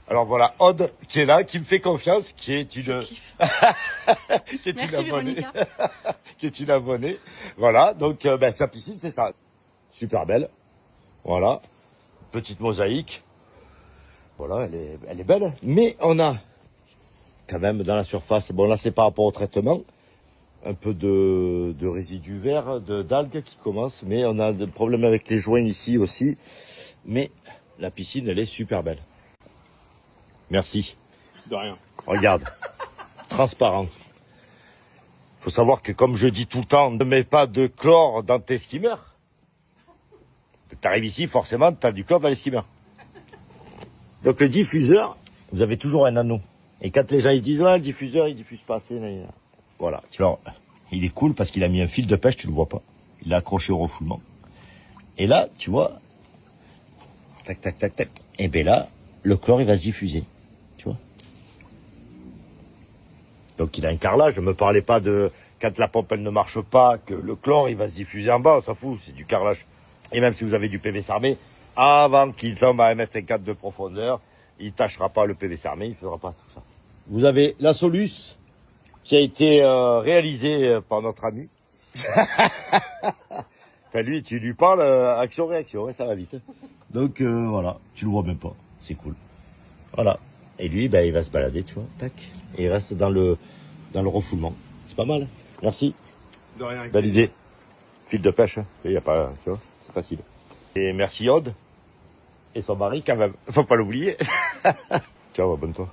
Alors voilà, Aude qui est là, qui me fait confiance, qui est une... qui est Merci une abonnée. Véronica. Qui est une abonnée. Voilà, donc sa piscine, c'est ça. Super belle. Voilà. Petite mosaïque. Voilà, elle est belle. Mais on a quand même dans la surface, bon là c'est par rapport au traitement, un peu de résidus verts, d'algues qui commencent, mais on a des problèmes avec les joints ici aussi. Mais la piscine, elle est super belle. Merci. De rien. Regarde, transparent. Faut savoir que comme je dis tout le temps, ne mets pas de chlore dans tes skimmers. T'arrives ici, forcément, t'as du chlore dans les skimmers. Donc le diffuseur, vous avez toujours un anneau. Et quand les gens ils disent ouais, le diffuseur il diffuse pas assez, voilà. Alors, il est cool parce qu'il a mis un fil de pêche, tu le vois pas. Il l'a accroché au refoulement. Et là, tu vois, tac tac tac tac. Et ben là, le chlore il va se diffuser, tu vois. Donc il a un carrelage. Ne me parlez pas de quand la pompe elle ne marche pas, que le chlore il va se diffuser en bas, on s'en fout, c'est du carrelage. Et même si vous avez du PVC armé, avant qu'il tombe à 1,50 m de profondeur, il tâchera pas le PVC armé, il fera pas tout ça. Vous avez la Solus qui a été réalisée par notre ami. Enfin lui, tu lui parles action-réaction, ça va vite. Donc voilà, tu le vois même pas, c'est cool. Voilà. Et lui, ben, il va se balader, tu vois, tac. Et il reste dans le refoulement. C'est pas mal. Merci. De rien. Belle idée. Fil de pêche, hein. Il y a pas, tu vois, c'est facile. Et merci Aude. Et son mari quand même. Faut pas l'oublier. Ciao, abonne-toi.